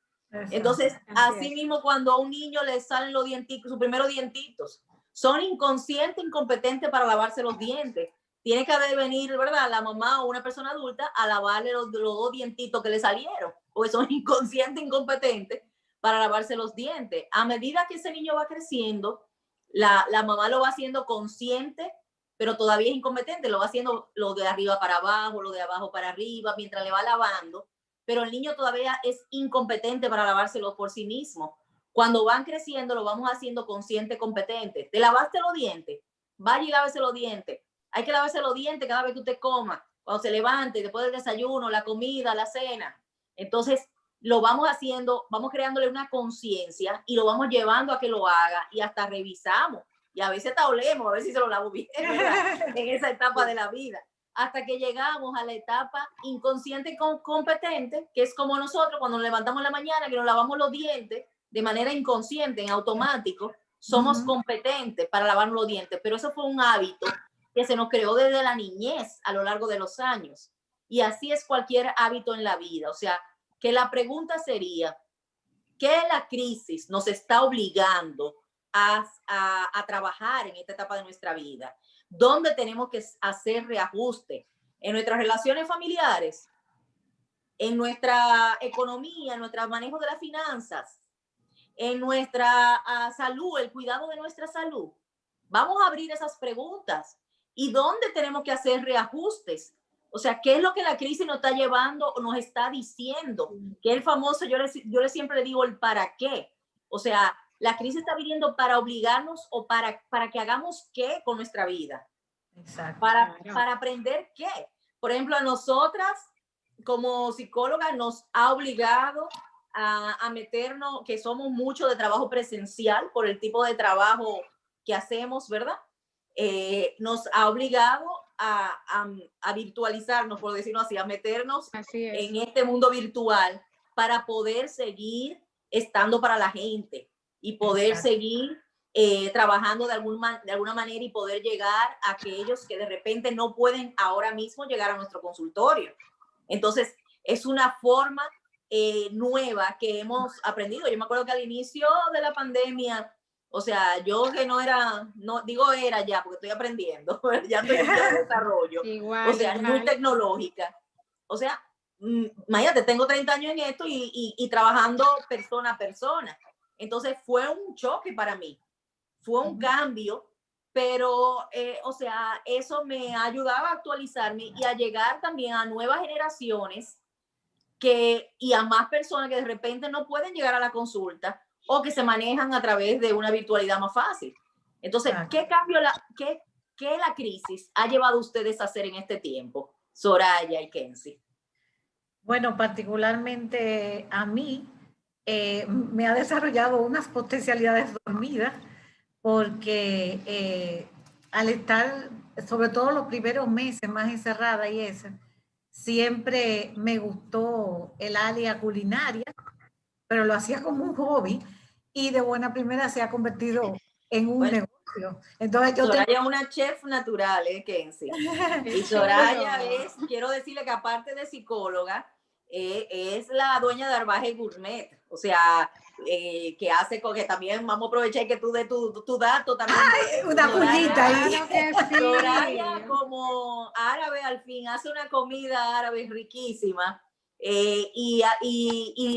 Entonces, así mismo cuando a un niño le salen los dientitos, sus primeros dientitos, son inconscientes, incompetentes para lavarse los dientes. Tiene que venir, ¿verdad?, la mamá o una persona adulta a lavarle los 2 dientitos que le salieron, porque son inconscientes, incompetentes para lavarse los dientes. A medida que ese niño va creciendo, la mamá lo va haciendo consciente, pero todavía es incompetente, lo va haciendo lo de arriba para abajo, lo de abajo para arriba, mientras le va lavando, pero el niño todavía es incompetente para lavárselo por sí mismo. Cuando van creciendo, lo vamos haciendo consciente, competente. ¿Te lavaste los dientes? Vaya y lávese los dientes. Hay que lavarse los dientes cada vez que usted coma, cuando se levante, después del desayuno, la comida, la cena. Entonces, lo vamos haciendo, vamos creándole una conciencia y lo vamos llevando a que lo haga y hasta revisamos. Y a veces hasta olemos, a ver si se lo lavo bien, ¿verdad? En esa etapa de la vida. Hasta que llegamos a la etapa inconsciente competente, que es como nosotros cuando nos levantamos en la mañana, que nos lavamos los dientes de manera inconsciente, en automático, somos competentes para lavarnos los dientes, pero eso fue un hábito que se nos creó desde la niñez a lo largo de los años. Y así es cualquier hábito en la vida. O sea, que la pregunta sería, ¿qué la crisis nos está obligando a trabajar en esta etapa de nuestra vida? ¿Dónde tenemos que hacer reajuste? ¿En nuestras relaciones familiares? ¿En nuestra economía? ¿En nuestro manejo de las finanzas? ¿En nuestra salud? ¿El cuidado de nuestra salud? Vamos a abrir esas preguntas. ¿Y dónde tenemos que hacer reajustes? O sea, ¿qué es lo que la crisis nos está llevando o nos está diciendo? Que es el famoso, yo siempre le digo el para qué. O sea, la crisis está viniendo para obligarnos o para que hagamos qué con nuestra vida. Exacto. Para aprender qué. Por ejemplo, a nosotras como psicólogas nos ha obligado a meternos, que somos mucho de trabajo presencial por el tipo de trabajo que hacemos, ¿verdad? Nos ha obligado a virtualizarnos, por decirlo así, a meternos en este mundo virtual para poder seguir estando para la gente y poder Exacto. seguir trabajando de alguna manera y poder llegar a aquellos que de repente no pueden ahora mismo llegar a nuestro consultorio. Entonces, es una forma nueva que hemos aprendido. Yo me acuerdo que al inicio de la pandemia, o sea, yo que no era, no digo era ya, porque estoy aprendiendo, ya estoy en desarrollo, Igual, o sea, muy tecnológica. O sea, imagínate, tengo 30 años en esto y trabajando persona a persona. Entonces fue un choque para mí, fue un cambio, pero, o sea, eso me ha ayudado a actualizarme y a llegar también a nuevas generaciones y a más personas que de repente no pueden llegar a la consulta o que se manejan a través de una virtualidad más fácil. Entonces, ¿qué cambio, qué la crisis ha llevado a ustedes a hacer en este tiempo, Soraya y Kenzie? Bueno, particularmente a mí me ha desarrollado unas potencialidades dormidas porque al estar, sobre todo los primeros meses más encerrada y eso, siempre me gustó el área culinaria, pero lo hacía como un hobby y de buena primera se ha convertido en un negocio. Entonces yo Soraya es una chef natural, Kenzie. Y Soraya es, quiero decirle que aparte de psicóloga, es la dueña de Arbaje Gourmet, o sea, que hace con que también vamos a aprovechar que tú de tu dato también. ¡Ay, una pullita ahí! Claro que sí. Soraya como árabe al fin hace una comida árabe riquísima. Y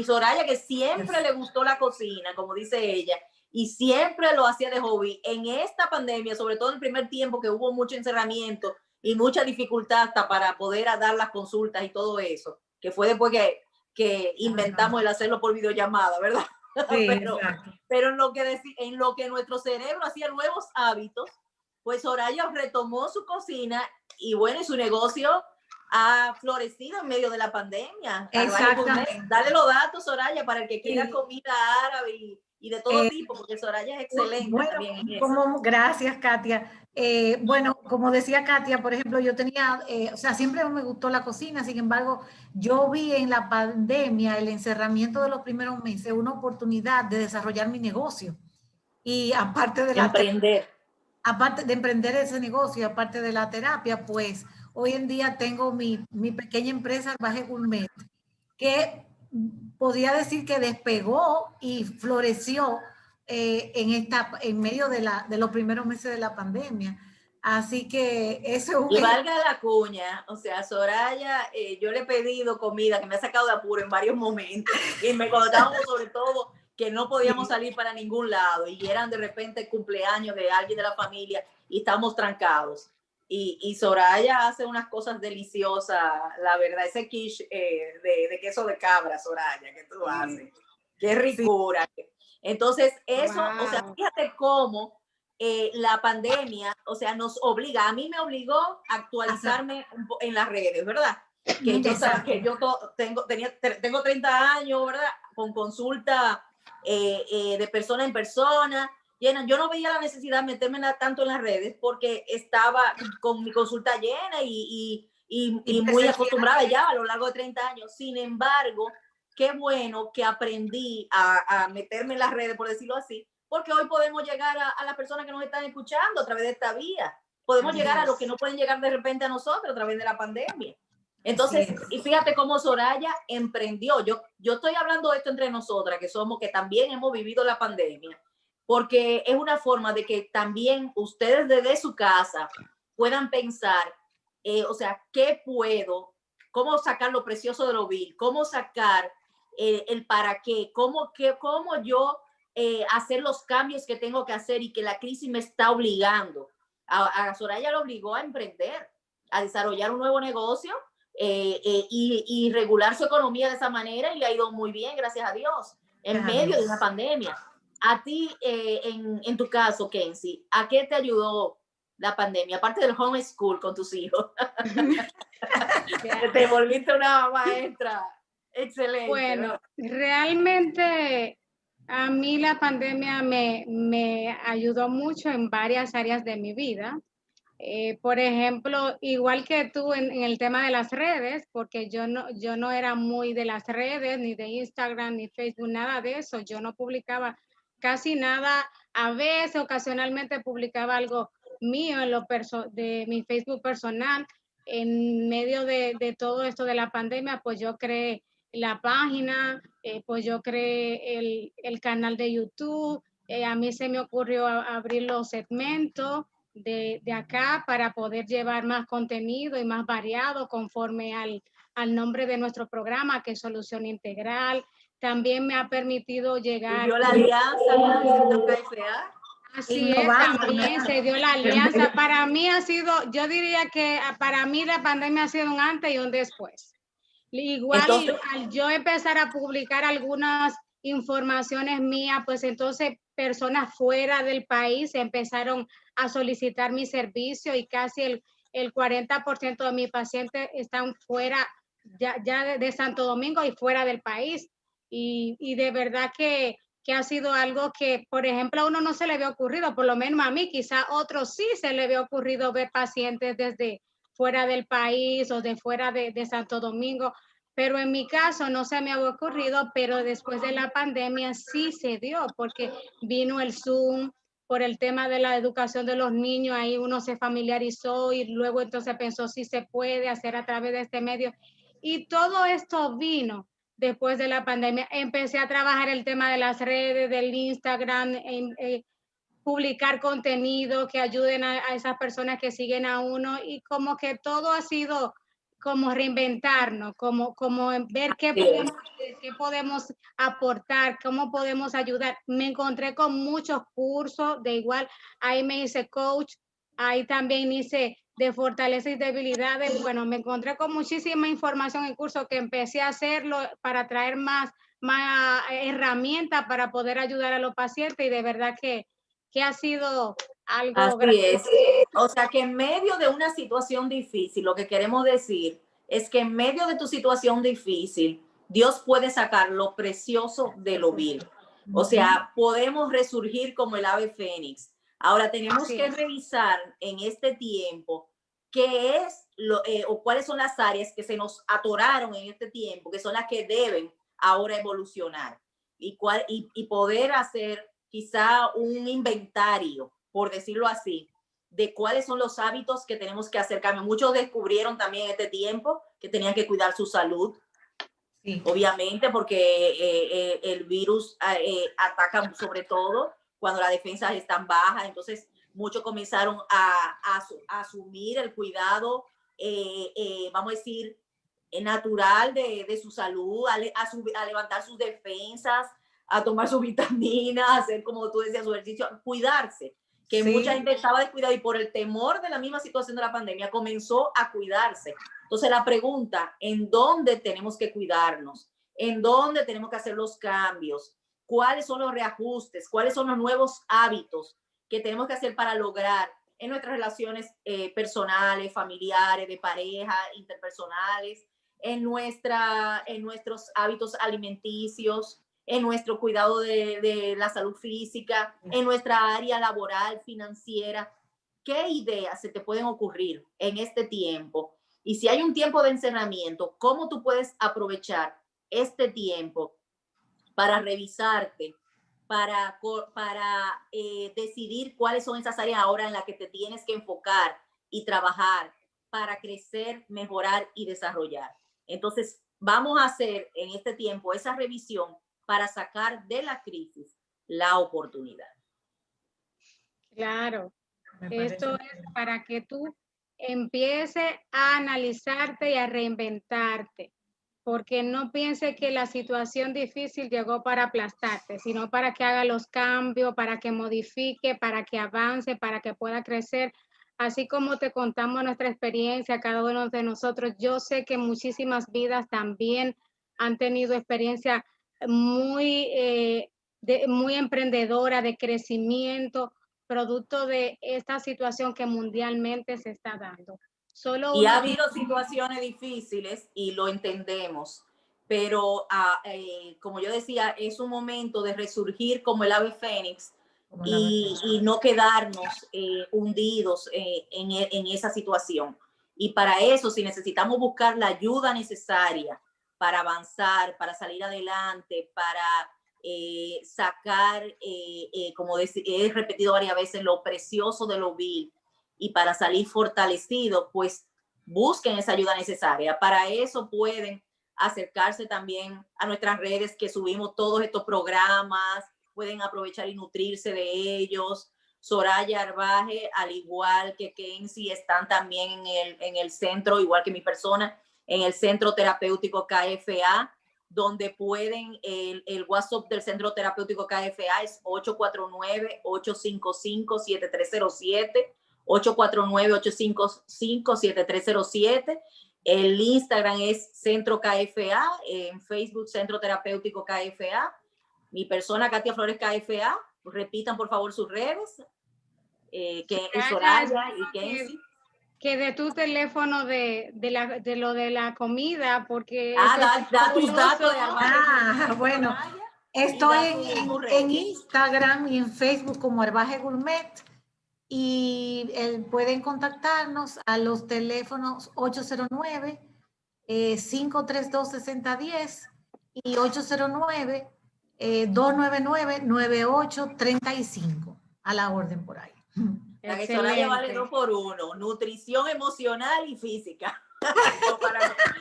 Soraya que siempre le gustó la cocina, como dice ella, y siempre lo hacía de hobby. En esta pandemia, sobre todo en el primer tiempo que hubo mucho encerramiento y mucha dificultad hasta para poder dar las consultas y todo eso, que fue después que inventamos el hacerlo por videollamada, ¿verdad? Sí, pero en lo que nuestro cerebro hacía nuevos hábitos, pues Soraya retomó su cocina y bueno, y su negocio ha florecido en medio de la pandemia. Exactamente. Dale los datos, Soraya, para el que quiera comida árabe y de todo tipo, porque Soraya es excelente bueno, también en eso. Gracias, Katia. Bueno, como decía Katia, por ejemplo, yo tenía, o sea, siempre me gustó la cocina, sin embargo, yo vi en la pandemia, el encerramiento de los primeros meses, una oportunidad de desarrollar mi negocio. Y aparte de aparte de emprender ese negocio, aparte de la terapia, pues hoy en día tengo mi pequeña empresa, Arbaje Gourmet, que podría decir que despegó y floreció en medio de los primeros meses de la pandemia. Así que eso es... Y valga la cuña, o sea, Soraya, yo le he pedido comida que me ha sacado de apuro en varios momentos, y me contábamos sobre todo que no podíamos salir para ningún lado y eran de repente cumpleaños de alguien de la familia y estábamos trancados. Y Soraya hace unas cosas deliciosas, la verdad, ese quiche de queso de cabra, Soraya, que tú haces. Qué ricura. Entonces, eso, o sea, fíjate cómo la pandemia, o sea, nos obliga, a mí me obligó a actualizarme en las redes, ¿verdad? Que yo tengo 30 años, ¿verdad? Con consulta de persona en persona. Yo no veía la necesidad de meterme tanto en las redes porque estaba con mi consulta llena y muy acostumbrada ya a lo largo de 30 años. Sin embargo, qué bueno que aprendí a meterme en las redes, por decirlo así, porque hoy podemos llegar a las personas que nos están escuchando a través de esta vía. Podemos llegar a los que no pueden llegar de repente a nosotros a través de la pandemia. Entonces, y fíjate cómo Soraya emprendió. Yo estoy hablando de esto entre nosotras, que también hemos vivido la pandemia, porque es una forma de que también ustedes desde su casa puedan pensar, o sea, ¿qué puedo? ¿Cómo sacar lo precioso de lo vil? ¿Cómo sacar el para qué? ¿Cómo yo hacer los cambios que tengo que hacer y que la crisis me está obligando? A Soraya lo obligó a emprender, a desarrollar un nuevo negocio y regular su economía de esa manera y le ha ido muy bien, gracias a Dios, en medio de una pandemia. A ti, en tu caso, Kenzie, ¿a qué te ayudó la pandemia, aparte del homeschool con tus hijos? Te volviste una maestra excelente. Bueno, realmente a mí la pandemia me ayudó mucho en varias áreas de mi vida. Por ejemplo, igual que tú en el tema de las redes, porque yo no era muy de las redes, ni de Instagram, ni Facebook, nada de eso. Yo no publicaba casi nada. A veces, ocasionalmente publicaba algo mío en de mi Facebook personal. En medio de todo esto de la pandemia, pues yo creé la página, pues yo creé el canal de YouTube. A mí se me ocurrió abrir los segmentos de acá para poder llevar más contenido y más variado conforme al nombre de nuestro programa, que es Solución Integral. También me ha permitido llegar... ¿Y dio la alianza con el Centro KFA? Así es, también se dio la alianza. Para mí ha sido, yo diría que para mí la pandemia ha sido un antes y un después. Igual entonces, al yo empezar a publicar algunas informaciones mías, pues entonces personas fuera del país empezaron a solicitar mi servicio y casi el 40% de mis pacientes están fuera ya de Santo Domingo y fuera del país. Y de verdad que ha sido algo que, por ejemplo, a uno no se le había ocurrido, por lo menos a mí, quizá a otros sí se le había ocurrido ver pacientes desde fuera del país o de fuera de Santo Domingo, pero en mi caso no se me había ocurrido, pero después de la pandemia sí se dio, porque vino el Zoom, por el tema de la educación de los niños, ahí uno se familiarizó y luego entonces pensó si se puede hacer a través de este medio. Y todo esto vino después de la pandemia. Empecé a trabajar el tema de las redes, del Instagram, publicar contenido que ayuden a esas personas que siguen a uno, y como que todo ha sido como reinventarnos, como ver qué podemos aportar, cómo podemos ayudar. Me encontré con muchos cursos de igual, ahí me hice coach, ahí también hice de fortaleza y debilidades. Bueno, me encontré con muchísima información en curso que empecé a hacerlo para traer más herramientas para poder ayudar a los pacientes, y de verdad que ha sido algo así grandioso. es. O sea que en medio de una situación difícil, lo que queremos decir es que en medio de tu situación difícil, Dios puede sacar lo precioso de lo vil. O sea, podemos resurgir como el ave fénix. Ahora tenemos que revisar en este tiempo qué es o cuáles son las áreas que se nos atoraron en este tiempo, que son las que deben ahora evolucionar, y poder hacer quizá un inventario, por decirlo así, de cuáles son los hábitos que tenemos que hacer cambio. Muchos descubrieron también en este tiempo que tenían que cuidar su salud, obviamente, porque el virus ataca sobre todo cuando las defensas están bajas. Entonces muchos comenzaron a asumir el cuidado, vamos a decir, natural de su salud, a levantar sus defensas, a tomar sus vitaminas, a hacer, como tú decías, su ejercicio, cuidarse. Que mucha gente estaba descuidada y por el temor de la misma situación de la pandemia comenzó a cuidarse. Entonces la pregunta, ¿en dónde tenemos que cuidarnos? ¿En dónde tenemos que hacer los cambios? ¿Cuáles son los reajustes? ¿Cuáles son los nuevos hábitos que tenemos que hacer para lograr en nuestras relaciones personales, familiares, de pareja, interpersonales, en nuestros hábitos alimenticios, en nuestro cuidado de la salud física, en nuestra área laboral, financiera? ¿Qué ideas se te pueden ocurrir en este tiempo? Y si hay un tiempo de encerramiento, ¿cómo tú puedes aprovechar este tiempo para revisarte, para decidir cuáles son esas áreas ahora en las que te tienes que enfocar y trabajar para crecer, mejorar y desarrollar? Entonces, vamos a hacer en este tiempo esa revisión para sacar de la crisis la oportunidad. Claro, esto es para que tú empieces a analizarte y a reinventarte, porque no piense que la situación difícil llegó para aplastarte, sino para que haga los cambios, para que modifique, para que avance, para que pueda crecer. Así como te contamos nuestra experiencia, cada uno de nosotros, yo sé que muchísimas vidas también han tenido experiencia muy emprendedora, de crecimiento, producto de esta situación que mundialmente se está dando. Solo Y ha uno... habido situaciones difíciles y lo entendemos, pero como yo decía, es un momento de resurgir como el ave fénix y no quedarnos hundidos en esa situación. Y para eso, si necesitamos buscar la ayuda necesaria para avanzar, para salir adelante, para sacar, como he repetido varias veces, lo precioso de lo vil y para salir fortalecido, pues busquen esa ayuda necesaria. Para eso pueden acercarse también a nuestras redes que subimos todos estos programas, pueden aprovechar y nutrirse de ellos. Soraya Arbaje, al igual que Kenzie, están también en el centro, igual que mi persona, en el Centro Terapéutico KFA, donde pueden, el WhatsApp del Centro Terapéutico KFA es 849-855-7307, 849-855-7307. El Instagram es Centro KFA, en Facebook Centro Terapéutico KFA. Mi persona, Katia Flores KFA. Repitan por favor sus redes, que es Soraya y Kenzie. Que de tu teléfono de lo de la comida, porque... Da tus datos de Arbaje. Bueno, estoy en Instagram y en Facebook como Arbaje Gourmet, y pueden contactarnos a los teléfonos 809-532-6010 y 809-299-9835. A la orden por ahí. La que Soraya vale 2 por 1, nutrición emocional y física.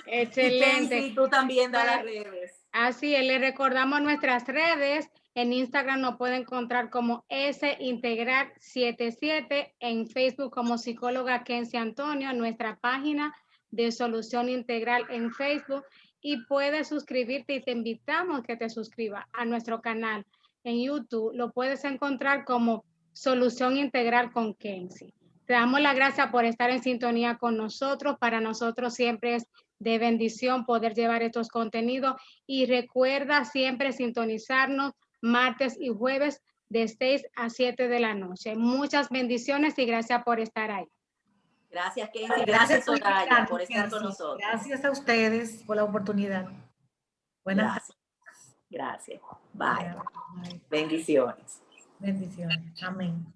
Excelente. Y tú también da las redes. Así es, le recordamos nuestras redes. En Instagram nos puede encontrar como Sintegral77, en Facebook como psicóloga Kenzie Antonio, nuestra página de Solución Integral en Facebook, y puedes suscribirte y te invitamos que te suscribas a nuestro canal en YouTube. Lo puedes encontrar como Solución Integral con Kenzie. Te damos las gracias por estar en sintonía con nosotros. Para nosotros siempre es de bendición poder llevar estos contenidos, y recuerda siempre sintonizarnos martes y jueves de 6 a 7 de la noche. Muchas bendiciones y gracias por estar ahí. Gracias, Kenzie. Gracias, Soraya, por estar con nosotros. Gracias a ustedes por la oportunidad. Buenas tardes. Gracias. Bye. Bendiciones. Bendiciones. Amén.